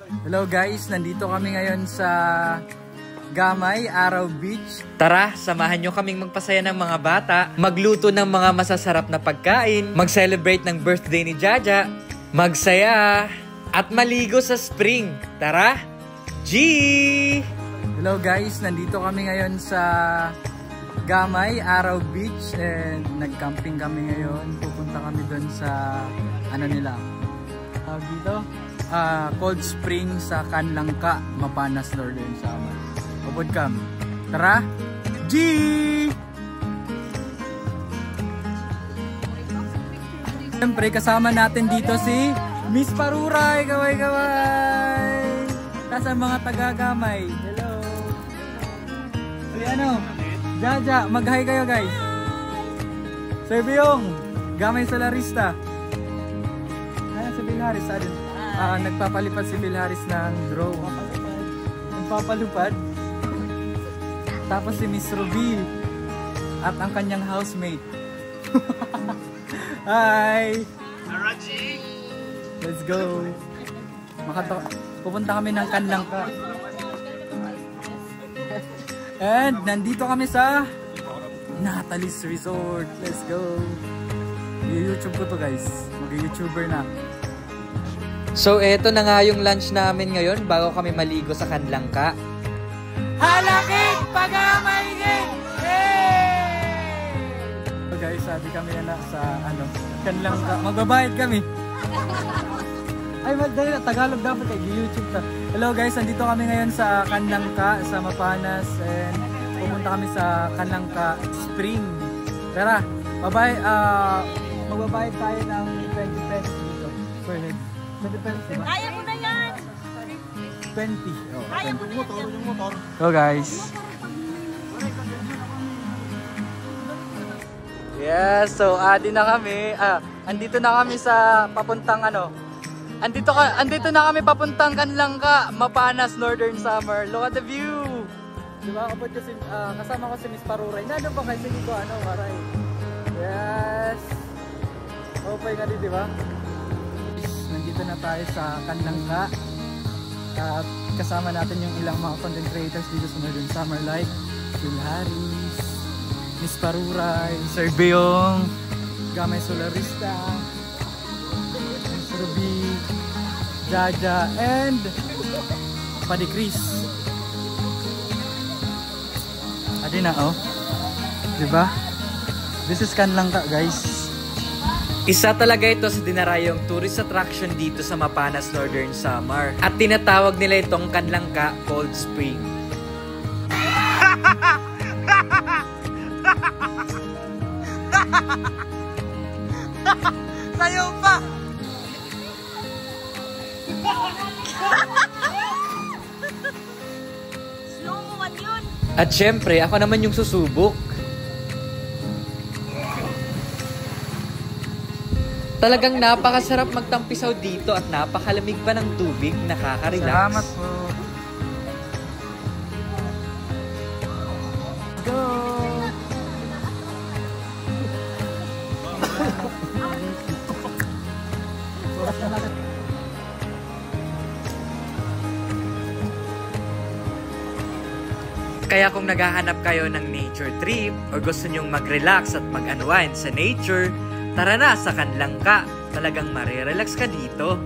Hello guys, nandito kami ngayon sa Gamay, Araw Beach. Tara, samahan nyo kaming magpasaya ng mga bata, magluto ng mga masasarap na pagkain, mag-celebrate ng birthday ni Jaja, magsaya, at maligo sa spring. Tara, G! Hello guys, nandito kami ngayon sa Gamay, Araw Beach, and nag-camping kami ngayon. Pupunta kami doon sa ano nila dito, Cold Spring sa Canlangka, Mapanas, Northern Samar. Upod kami. Tara, G! Siyempre kasama natin dito si Miss Paruray. Kaway-kaway! Nasa mga taga-Gamay. Hello! Si ano? Jaja, mag-hi kayo guys. Sir Byong, Gamay Solarista. Ayan si Bill Harris. Nagpapalipad si Bill Harris ng drone. Nagpapalupad. Tapos si Miss Ruby at ang kanyang housemate. Hi! Araji! Let's go! Pupunta kami ng Canlangka. And nandito kami sa Natalie's Resort. Let's go! YouTube ko to guys. Mag-YouTuber na. So eto na nga yung lunch namin ngayon bago kami maligo sa Canlangka. Halakit Pagamay! Hey! So guys, sabi kami na sa Canlangka. Magbabayad kami. Ay, dahil na Tagalog dapat YouTube ta. Hello guys, nandito kami ngayon sa Canlangka, sa Mapanas, and pupunta kami sa Canlangka Spring. Tara, magbabayad tayo ng 20 pesos dito per head. 20 pesos, diba? Kaya ko na yan! 20. Oh, Kaya ko na yan! So guys. Yes, so adi na kami. Andito na kami sa papuntang Andito na kami papuntang Canlangka, Mapanas, Northern Samar. Look at the view! Diba? Kapag kasi, kasama ko si Miss Paruray. Nandun pa kasi dito, Waray. Yes! Okay nga din, diba? Nandito na tayo sa Canlangka. At kasama natin yung ilang mga content creators dito sa Northern Samar like Bill Harris, Miss Paruray, Sir Byong, Gamay Solarista, Miss Ruby, Jaja, and Paddy Chris. Adi na, oh. Diba? This is Canlangka, guys. Isa talaga ito sa dinarayong tourist attraction dito sa Mapanas, Northern Samar. At tinatawag nila itong Canlangka Cold Spring. Sayo pa! Slow mo man yun! At syempre, ako naman yung susubok. Talagang napakasarap magtampisaw dito at napakalamig pa ng tubig, nakaka-relax. Salamat po. Go! Kaya kung naghahanap kayo ng nature trip o gusto nyong mag-relax at mag-unwind sa nature, tara na sa Canlangka. Talagang marirelax ka dito.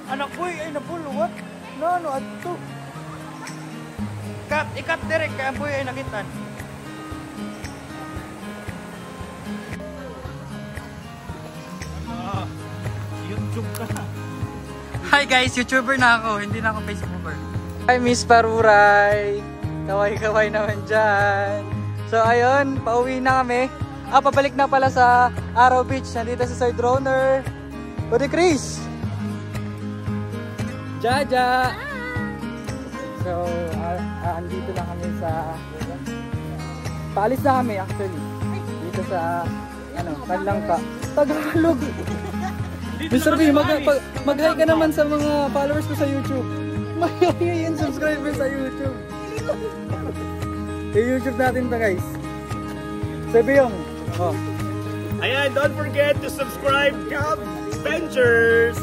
Anak boy, ay napuluwat. No, ato. Ikat direct kaya boy ay nakitan. YouTube ka. Hi guys, YouTuber na ako, hindi na ako Facebooker. Hi Miss Paruray. Kaway-kaway naman dyan. So ayun, pauwi na kami. Pabalik na pala sa Araw Beach. Nandito si Sir Droner. Paddy Chris. Jaja. So, andito na kami sa paalis na kami actually dito sa Canlangka. Tagalog. Mr. B, mag-hi ka naman sa mga followers ko sa YouTube. Mag-hi yung subscriber sa YouTube. Yung YouTube natin to guys. Sabi yung. Oh. Ayan, don't forget to subscribe Cub Ventures.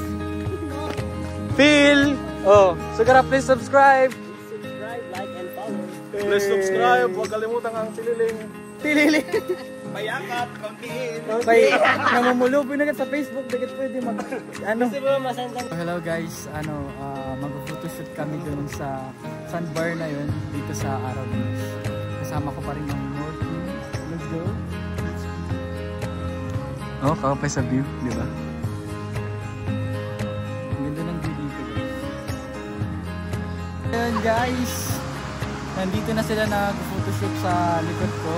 Phil. Oh, Sugara, please subscribe. Subscribe, like, and follow. Please subscribe. Huwag kalimutan ang tililing. Tililing. Mayakap, kontiin. Okay, namumulubi na sa Facebook, dagit pwede mag ano. Hello guys, mag-photoshoot kami dun sa sandbar na yun dito sa Araw Beach. Kasama ko pa rin ng North. Let's go. Oh, kakapay sa view, di ba? Ang ganda ng view dito guys. Ayun guys, nandito na sila nag-photoshoot sa likod ko,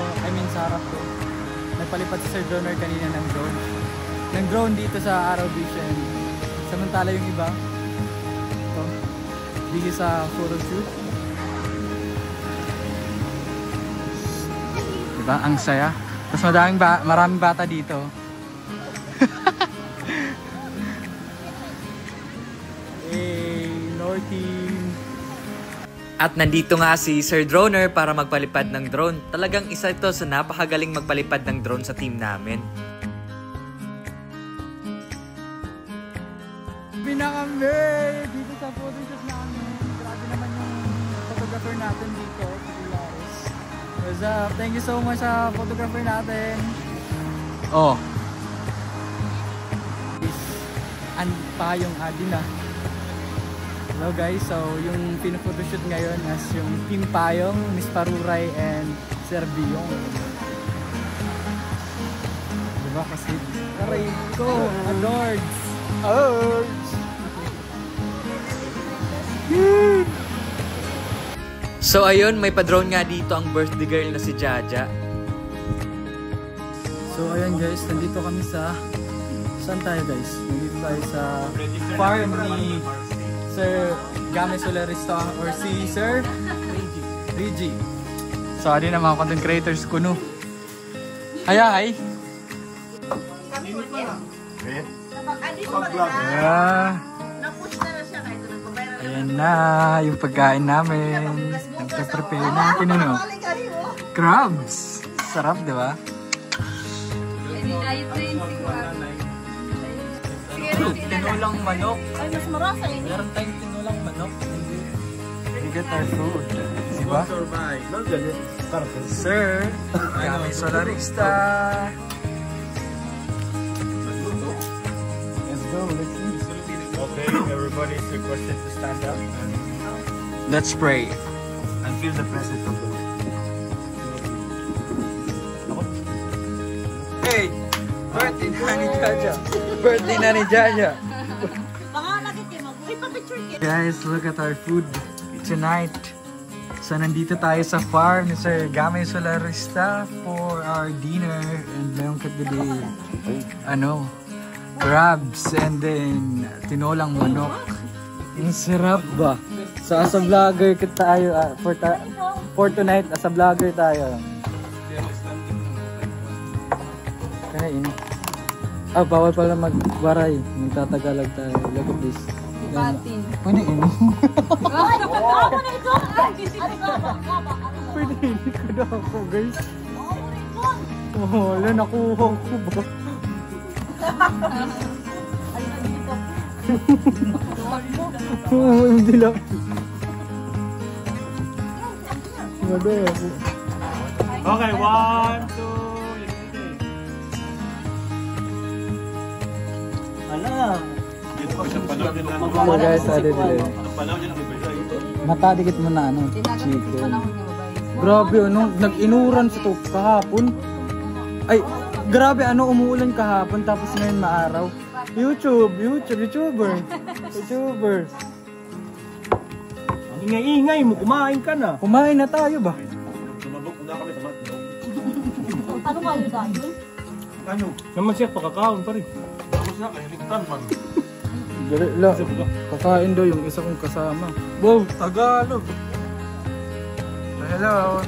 sa harap ko. Nagpalipad si Sir Donor kanina ng drone. Ng drone dito sa Araw Beach. And samantala yung iba, ito, busy sa photoshoot. Diba? Ang saya. Tapos maraming bata dito. Hey, Norty. At nandito nga si Sir Droner para magpalipad ng drone. Talagang isa ito sa napakagaling magpalipad ng drone sa team namin. Binakami dito sa photoshoot namin. Grabe naman yung photographer natin dito, si Laris. What's up? Thank you so much sa photographer natin. Oh. Pa yung Adina. Hello guys, so yung pinaphotoshoot ngayon as yung Team Payong, Miss Paruray and Sir Biyong. Diba kasi aray ko, adored. So ayun, may pa-drone nga dito ang birthday girl na si Jaja. So ayun guys, nandito kami sa saan tayo guys? Nandito tayo sa farm ni Sir Game Solarista or si Sir Reggie. So adi na mga content creators ko no. Hi. Ayan na yung pagkain namin. Nagpe-prepare natin ano. Crabs. Sarap diba? Tinulang manok. Ay, mas marasa yun. Meron tayong tinulang manok. We get our food. Diba? Sir, Game Solarista. Let's go. Let's eat. Okay, everybody is requested to stand up Let's pray. and feel the presence of the Lord. Hey! Birthday na ni Jaja. Birthday na ni Jaja. Baka nakikita mo. Ipapicture kita. Guys, look at our food tonight. So nandito tayo sa farm ni Sir Game Solarista for our dinner and mayroong kagabi crabs and then tinolang manok. Ang sarap ba? So as a vlogger tayo for tonight as a vlogger tayo. Kain. Bawal pala magwaray. Magtatagalog tayo. Look at this. Batin. Pwede ini. Ako na ito! Pwede ini ko na ako guys. Ako na ito! Wala, nakuha ko ba? Hindi lang. Wala ako. Okay, 1, 2. So guys, matadikit mo na chicken. Grabe nag-inuran sa to kahapon. Ay, grabe umuulan kahapon tapos ngayon maaraw. YouTuber. Ang ingay-ingay mo, kumain ka na. Kumain na tayo ba? Tumabok na kami sa matno. Ano kayo dahil? Ano? Naman siya, pakakaon pa rin. Tapos na, kahiligtan man. Galila, kakain daw yung isa kong kasama. Wow, Tagalog. Hello.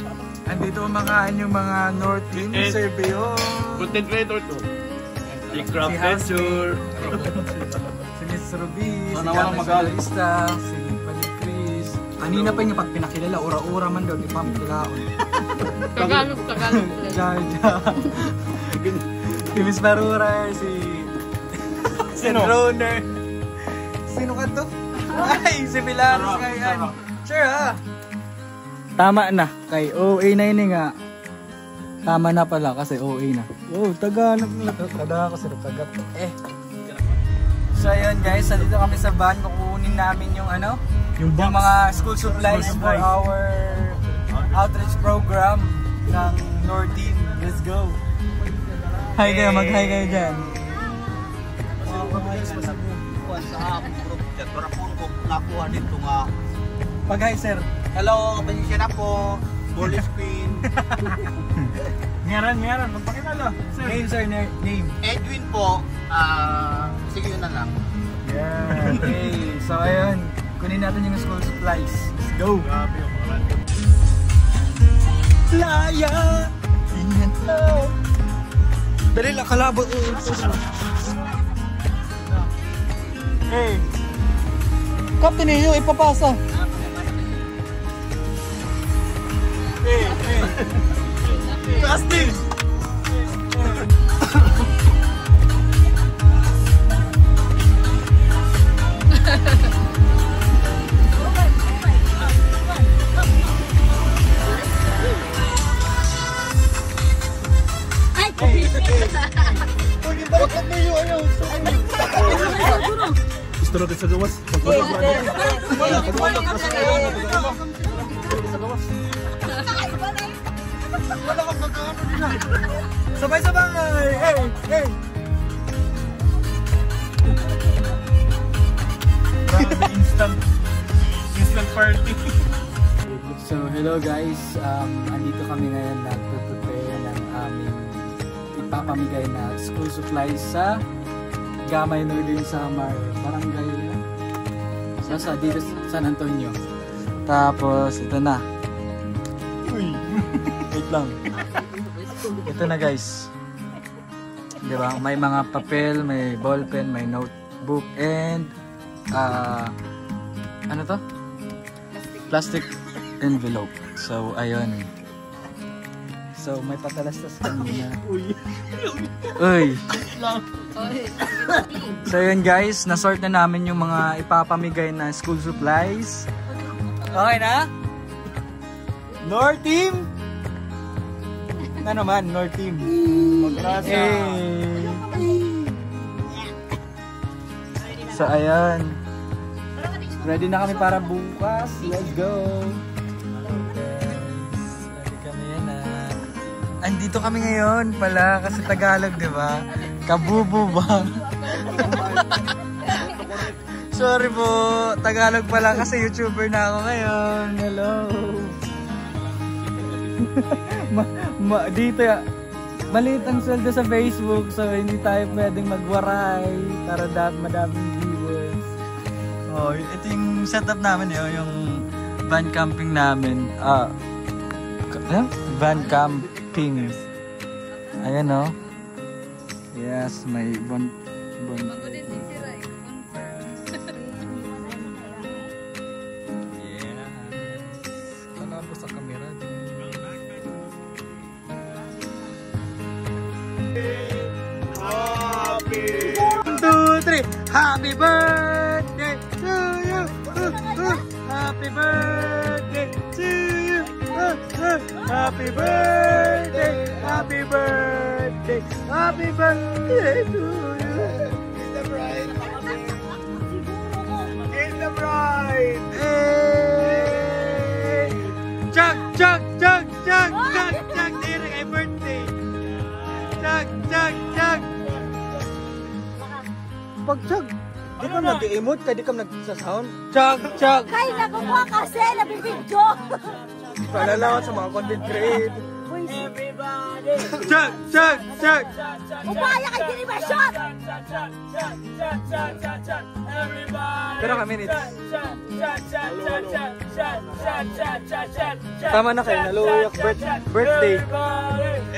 Andito kumakain yung mga North Team, Sir Beo. Content creator to. Si Craft Venture. Si Miss Ruby, si Sana Carmen walang magalit. Solarista, si Panik Chris. Kanina pa yung pag pinakilala, ura-ura man daw, di pa magkilaon. Tagalog. Jaja. Si Miss Barura, si Droner. Sino ka to? Ay, si Pilaros kayan. Sure ha. Tama na, kay OA na yun nga. Tama na pala kasi OA na. Oh, Tagalog na to. Taga ako sa Tagat. So ayun guys, nandito kami sa van. Kukunin namin yung ano? Yung box. Yung mga school supplies for our outreach program ng North Team. Let's go! Hi kayo, mag-hi kayo dyan. Pag-hi sir. Hello, pasensya na po. Police Queen. Ngaran, magpakilala. Sir. Name sir, name. Edwin po. Sige yun na lang. Yeah. Okay, so ayun. Kunin natin yung school supplies. Let's go! Grabe yung mga radio. Playa! Ingat lang! Dali lang, kalabo. Hey! Captain ninyo, ipapasa! Hey! Plastic! Gusto natin sa gawas. Sabay-sabay! Hey! Hey! Instant party. So, hello guys. Andito kami ngayon nagpe-prepare ng aming ipapamigay na school supplies sa Gamay Northern Samar Barangay sa dito sa San Antonio. Tapos, ito na. Uy! Wait lang. Ito na guys. Diba? May mga papel, may ballpen, may notebook, and ano to? Plastic envelope. So, ayun. So, may patalastas kanina. Uy! So, ayun guys. Nasort na namin yung mga ipapamigay na school supplies. Okay na? North Team! Na naman, North Team. Magrasa. So, ayun. Ready na kami para bukas. Let's go! Ready kami yan na. Andito kami ngayon pala kasi Tagalog, di ba? Kabubo ba? Sorry po, Tagalog pala kasi YouTuber na ako ngayon. Hello! Dito maliit ang sweldo sa Facebook, so hindi tayo pwedeng magwaray para madaming viewers. Oh, ito yung setup namin yung van camping namin. Van camping. Ayan oh. Yes, may bon. Yes. Kalabo sa camera din. Happy! 1, 2, 3. Happy birthday to you. Happy birthday to you. Happy birthday. Happy birthday. Happy birthday to you. Kiss the bride. Kiss the bride. Hey! Chug, chug, chug, chug, chug, chug. Dire kay birthday. Chug, chug, chug. Pag chug, di ka nag-emote ka, di ka nag-sound. Chug, chug. Ay, nakukuha kasi, nabibidyo. Palalawan sa mga content creator. Everybody. Chug, chug, chug. Upaya kay Dilimasyon. Everybody. Pero ka minutes. Tama na kayo, naluyak birthday.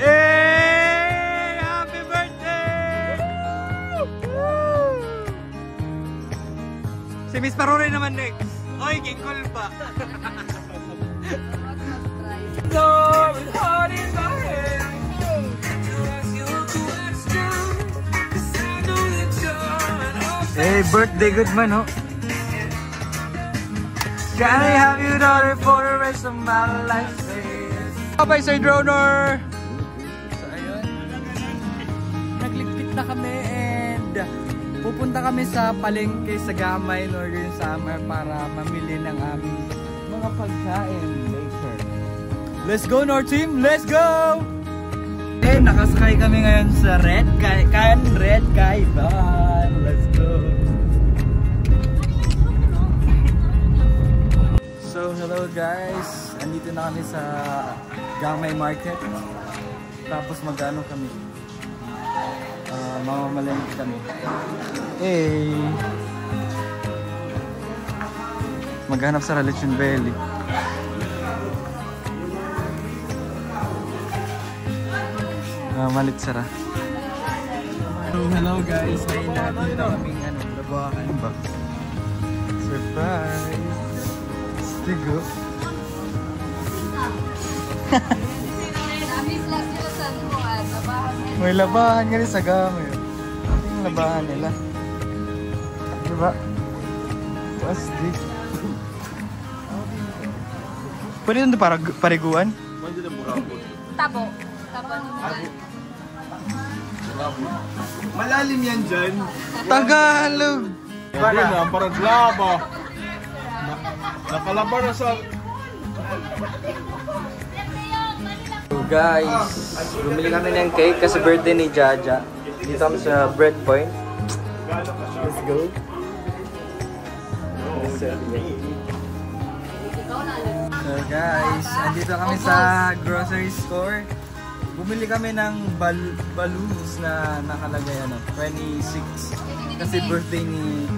Hey! Happy birthday! Si Miss Parore naman next. Oy, kingkol pa. Hey, birthday good man, oh. Can I have you daughter for the rest of my life? Bye-bye, Sir Droner! So, ayun. Nagligpit na kami and pupunta kami sa palengke sa Gamay, Northern Samar para mamili ng aming mga pagkain later. Let's go, North Team! Let's go! Eh, nakasakay kami ngayon sa Red Kaiban. Let's go! So, hello guys! Andito na kami sa Gamay Market. Tapos magano kami? Mamamalengke kami. Hey! Maghanap sa Lechon Belly. Malit sara. So, hello guys! May natin na kaming labahan ba? Surprise! Stigo! May labahan nga rin sa Gamay. Yung labahan nila. Diba? Plastic. Pwede nito para pariguan? Tabo. Tabo naman. Malalim yan dyan. Tagalog! Para na, parang laba. Nakalaba na sa... So guys, bumili kami ng cake kasi birthday ni Jaja. Dito kami sa Bread Point. Let's go. So guys, andito kami sa grocery store. Bumili kami ng balloons na nakalagay 26 kasi birthday ni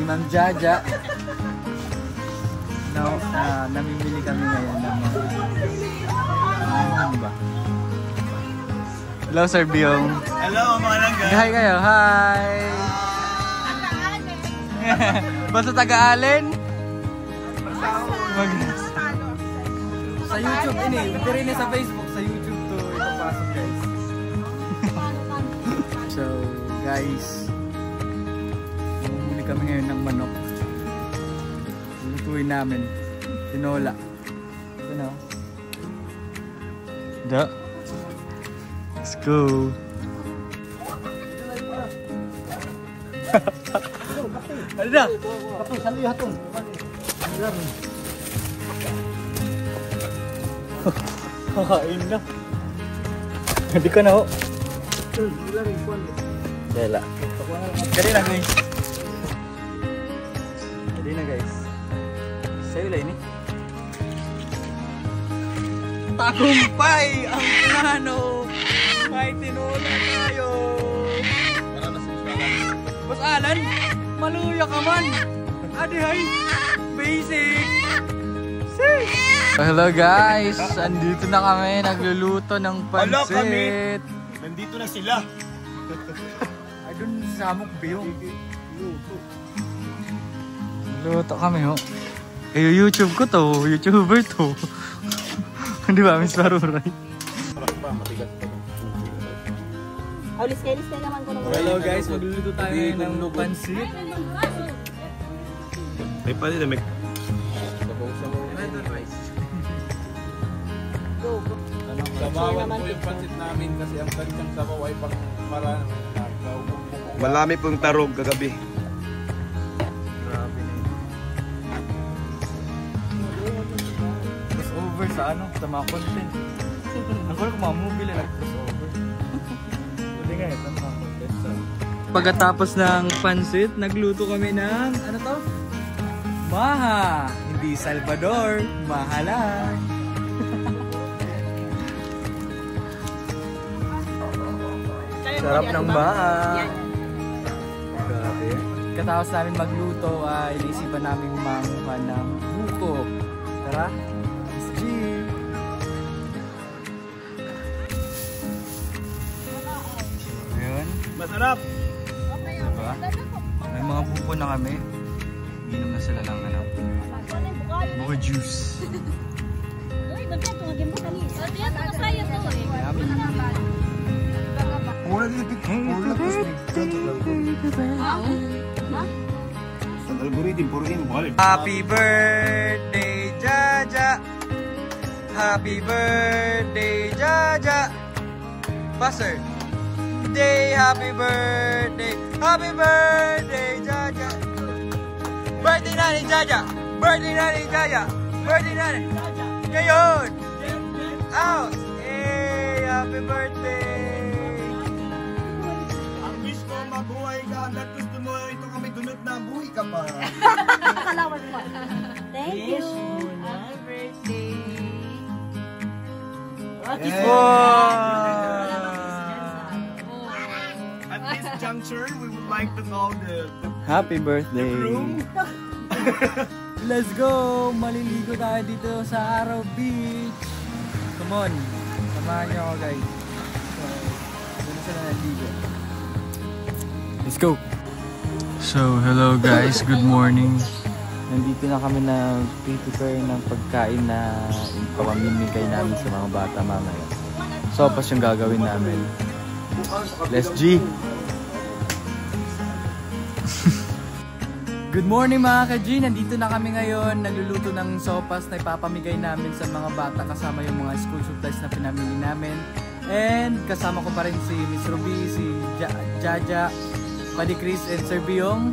Ma'am Jaja. Now, namimili kami ngayon ng mga ba? Hello Sir Biong. Hello mga langga. Hi kayo, hi! Basta taga-Allen? Sa YouTube ini, hindi rin sa Facebook, sa YouTube to ipapasok guys. So guys, bumili kami ngayon ng manok. Lutuin namin. Tinola. Ito na. Da. Let's go. Ano na? Hatong, saan yung hatong? Kakain na. Hindi ka na ho. Dela. Dali na guys. Dali na guys. Sa'yo lang ini. Tagumpay ang plano. May tinola tayo. Boss Alan, maluya ka man. Adi hay. Basic. Hello guys, andito na kami, nagluluto ng pansit. Nandito na sila. Ay dun sa Samok Biong. Luto kami ho. Eh YouTube ko to, YouTuber to. Di ba, Miss Maruray? Aulis kayo naman ko naman. Hello guys, magluluto tayo ng pansit. May pali na may... Sabawan po yung pansit namin kasi ang kanyang sabaw ay pang marami. Malami pong tarog kagabi. Grabe na yun. Crossover sa sa mga content. Ang kung mga movie lang nag-crossover. Hindi nga ito, mga content. Pagkatapos ng pansit, nagluto kami ng, Maha! Hindi Salvador, mahalan! Sarap ng Maha! Grabe. Katapos namin magluto, inaisipan namin manguha ng buko. Tara, Miss G! Ayun. Masarap! Diba? May mga buko na kami. Inom na sila ng ano, mocha juice. Algorithm, puro yun, balik. Happy birthday, Jaja! Happy birthday, Jaja! Pastor! Day, happy birthday! Happy birthday, Jaja! Birthday Nani Jaja! Birthday Nani Jaja! Birthday Nani! Ngayon! Out! Hey! Happy birthday! Ang wish ko, mabuhay ka. Hanggat gusto mo, ito kami dunod na buhay ka pa. Thank you. At this juncture, we would like to call the Happy birthday! room. Let's go! Maliligo tayo dito sa Araw Beach! Come on! Samahan niyo ako guys. So, doon sila naligo. Let's go! So, hello guys. Good morning. Nandito na kami na prepare ng pagkain na ipamimigay namin sa mga bata mamaya. Sopas yung gagawin namin. Let's G! Good morning mga ka-G! Nandito na kami ngayon. Nagluluto ng sopas na ipapamigay namin sa mga bata kasama yung mga school supplies na pinamili namin. And kasama ko pa rin si Miss Ruby, si Jaja, Padi Chris, and Sir Biong.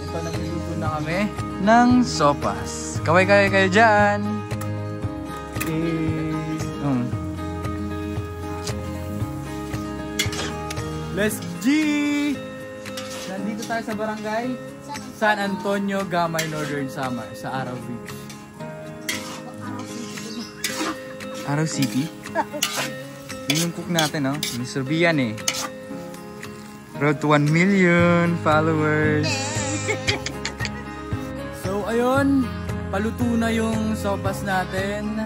Ito, nagluluto na kami ng sopas. Kaway-kaway kayo dyan! Let's G! Nandito tayo sa barangay San Antonio, Gamay, Northern Samar, sa Araw Beach. Araw City? Yun yung cook natin, no? Mr. B yan eh. Road to 1 million followers. So, ayun. Paluto na yung sopas natin.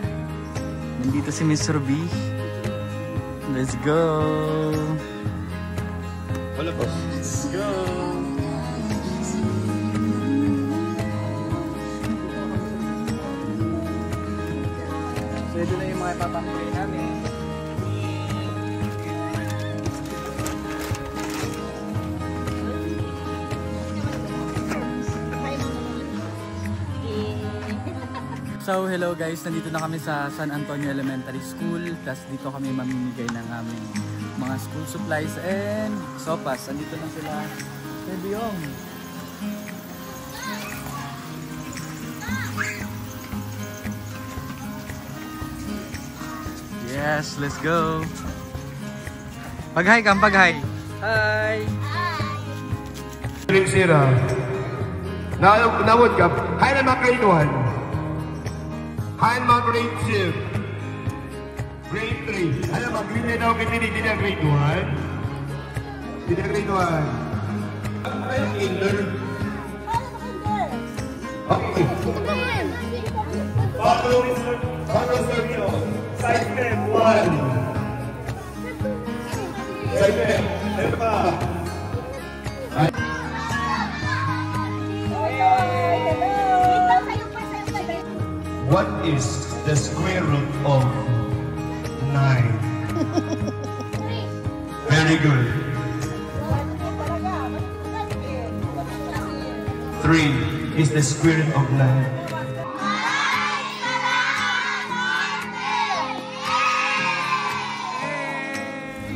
Nandito si Mr. B. Let's go! Let's go! So, ito na yung mga ipapamigay namin. So, hello guys. Nandito na kami sa San Antonio Elementary School. Tapos dito kami mamimigay ng aming mga school supplies and sopas. Nandito na sila. Sir Biong. Yes, let's go. Pag-hi kang, pag-hi. Hi! Sira. Nawod ka. Hi na mga grade 1. Hi na mga grade 2. Grade 3. Ano mga grade na daw hindi na grade 1. Hindi na grade 1. Ano kinder? Okay. Follow sir nyo. Side mem 1. Side mem. Ano pa? What is the square root of 9? Very good. 3 is the square root of 9.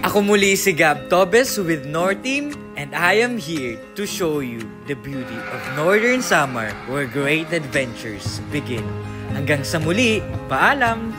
Ako muli si Gab Tobes with Norteam, and I am here to show you the beauty of Northern Samar, where great adventures begin. Hanggang sa muli, paalam!